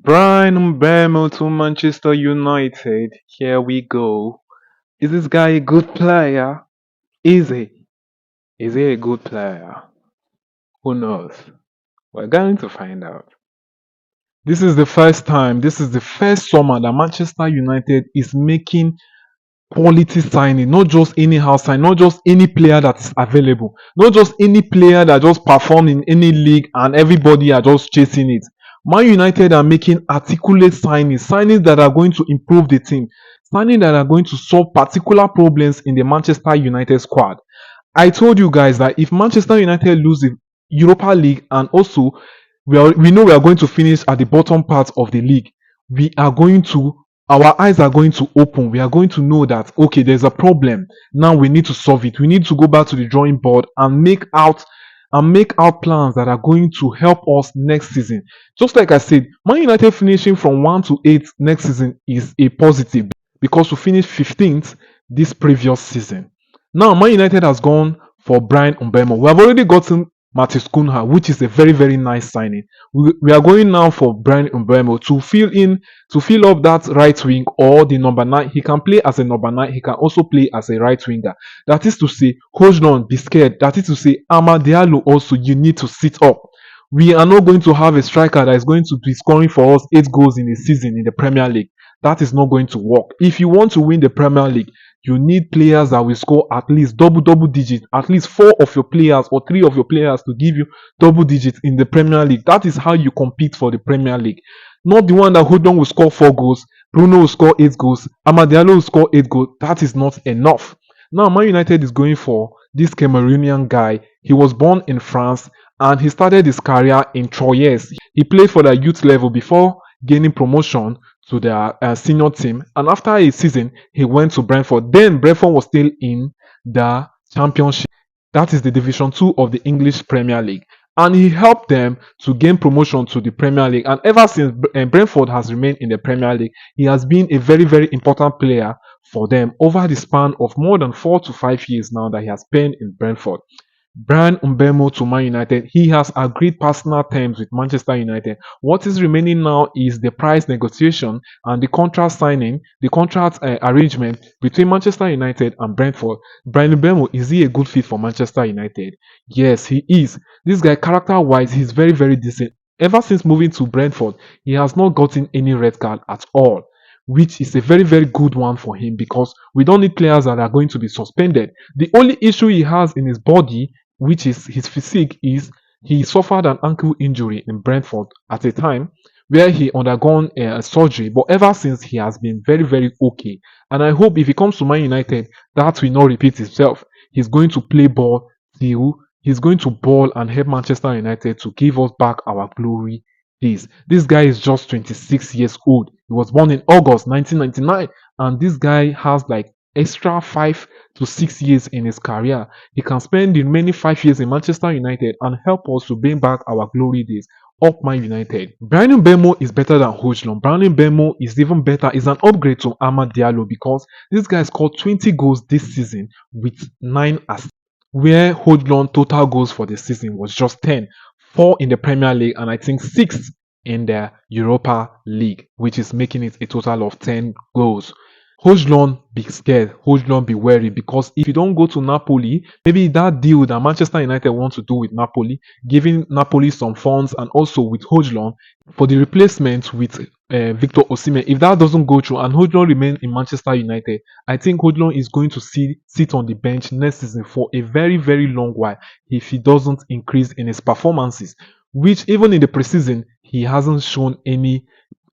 Brian Mbeumo to Manchester United. Here we go. Is this guy a good player? Is he? Is he a good player? Who knows? We're going to find out. This is the first summer that Manchester United is making quality signing, not just anyhow sign, not just any player that is available, not just any player that just perform in any league and everybody are just chasing it. Man United are making articulate signings, signings that are going to improve the team, signings that are going to solve particular problems in the Manchester United squad. I told you guys that if Manchester United lose the Europa League and also we know we are going to finish at the bottom part of the league, we are going to our eyes are going to open. We are going to know that okay, there's a problem. Now we need to solve it. We need to go back to the drawing board and make out plans that are going to help us next season. Just like I said, Man United finishing from 1 to 8 next season is a positive because we finished 15th this previous season. Now, Man United has gone for Brian Mbeumo. We have already gotten Matis Cunha, which is a very, very nice signing. We are going now for Brian Mbeumo to fill up that right wing or the number 9. He can play as a number 9. He can also play as a right winger. That is to say, Hojlund, be scared. That is to say, Amad Diallo also, you need to sit up. We are not going to have a striker that is going to be scoring for us 8 goals in a season in the Premier League. That is not going to work. If you want to win the Premier League, you need players that will score at least double digits, at least 4 of your players or 3 of your players to give you double digits in the Premier League. That is how you compete for the Premier League. Not the one that Hodon will score 4 goals, Bruno will score 8 goals, Amadialo will score 8 goals. That is not enough. Now Man United is going for this Cameroonian guy. He was born in France and he started his career in Troyes. He played for the youth level before gaining promotion to the senior team. And after a season, he went to Brentford. Then Brentford was still in the Championship. That is the Division 2 of the English Premier League. And he helped them to gain promotion to the Premier League. And ever since Brentford has remained in the Premier League, he has been a very, very important player for them over the span of more than 4 to 5 years now that he has spent in Brentford. Brian Mbeumo to Man United. He has agreed personal terms with Manchester United. What is remaining now is the price negotiation and the contract signing, the contract arrangement between Manchester United and Brentford. Brian Mbeumo, is he a good fit for Manchester United? Yes, he is. This guy, character-wise, he's very, very decent. Ever since moving to Brentford, he has not gotten any red card at all, which is a very, very good one for him because we don't need players that are going to be suspended. The only issue he has in his body, which is his physique, is he suffered an ankle injury in Brentford at a time where he undergone surgery. But ever since, he has been very, very okay. And I hope if he comes to Man United, that will not repeat itself. He's going to play ball till he's going to ball and help Manchester United to give us back our glory days. This guy is just 26 years old. He was born in August 1999, and this guy has like extra 5 to 6 years in his career. He can spend the remaining 5 years in Manchester United and help us to bring back our glory days up Man United. Brian Mbeumo is better than Hojlund. Brian Mbeumo is even better, is an upgrade to Amad Diallo because this guy scored 20 goals this season with 9 assists, where Hojlund total goals for the season was just 10, 4 in the Premier League and I think 6 in the Europa League, which is making it a total of 10 goals. Hojlund, be scared. Hojlund, be wary because if you don't go to Napoli, maybe that deal that Manchester United want to do with Napoli, giving Napoli some funds and also with Hojlund for the replacement with Victor Osimhen, if that doesn't go through and Hojlund remains in Manchester United, I think Hojlund is going to sit on the bench next season for a very, very long while if he doesn't increase in his performances, which even in the preseason, he hasn't shown any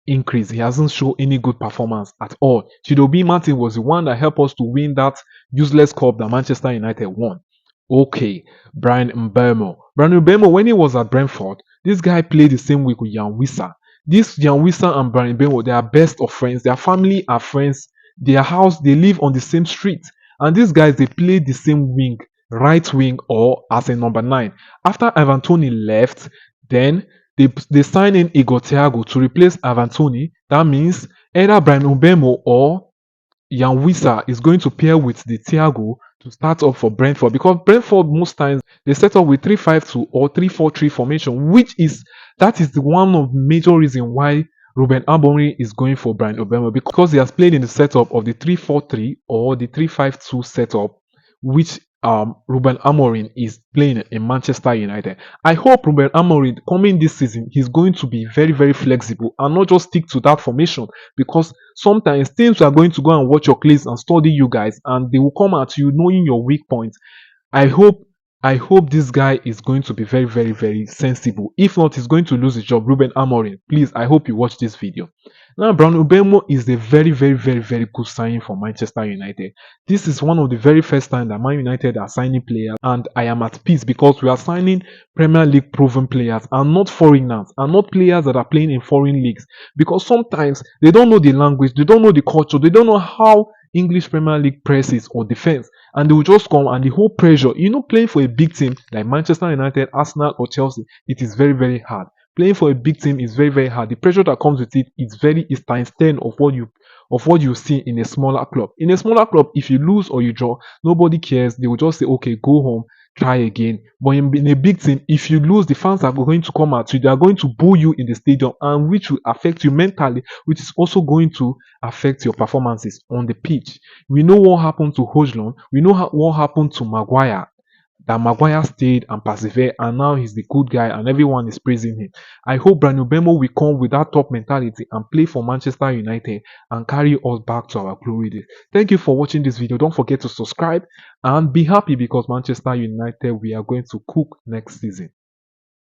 increase. He hasn't shown any good performance at all. Chidobe Martin was the one that helped us to win that useless cup that Manchester United won. Okay, Brian Mbeumo. Brian Mbeumo, when he was at Brentford, this guy played the same week with Jan Wissa. This Jan Wissa and Brian Mbeumo, they are best of friends. Their family are friends. Their house, they live on the same street. And these guys, they play the same wing, right wing or as a number 9. After Ivan Toney left, then they signed in Igor Thiago to replace Ivan Toney. That means either Brian Mbeumo or Jan Wissa is going to pair with the Thiago to start up for Brentford because Brentford most times they set up with 3-5-2 or 3-4-3 formation, which is that is the one of the major reason why Ruben Amorim is going for Brian Mbeumo because he has played in the setup of the 3-4-3 or the 3-5-2 setup, which Ruben Amorim is playing in Manchester United. I hope Ruben Amorim coming this season he's going to be very very flexible and not just stick to that formation, because sometimes teams are going to go and watch your plays and study you guys and they will come at you knowing your weak points. I hope I hope this guy is going to be very, very, very sensible. If not, he's going to lose his job. Ruben Amorim, please, I hope you watch this video. Now, Brown Mbeumo is a very, very, very, very good signing for Manchester United. This is one of the very first time that Man United are signing players, and I am at peace because we are signing Premier League proven players and not foreigners and not players that are playing in foreign leagues. Because sometimes they don't know the language, they don't know the culture, they don't know how English Premier League presses or defense, and they will just come and the whole pressure. Playing for a big team like Manchester United, Arsenal, or Chelsea, it is very, very hard. Playing for a big team is very, very hard. The pressure that comes with it is times 10 of what you see in a smaller club. In a smaller club, if you lose or you draw, nobody cares. They will just say, okay, go home, try again. But in a big team, if you lose, the fans are going to come at you. They are going to boo you in the stadium, and which will affect you mentally, which is also going to affect your performances on the pitch. We know what happened to Hojlund. We know what happened to Maguire. That Maguire stayed and persevered, and now he's the good guy, and everyone is praising him. I hope Brano Bemo will come with that top mentality and play for Manchester United and carry us back to our glory days. Thank you for watching this video. Don't forget to subscribe and be happy because Manchester United we are going to cook next season.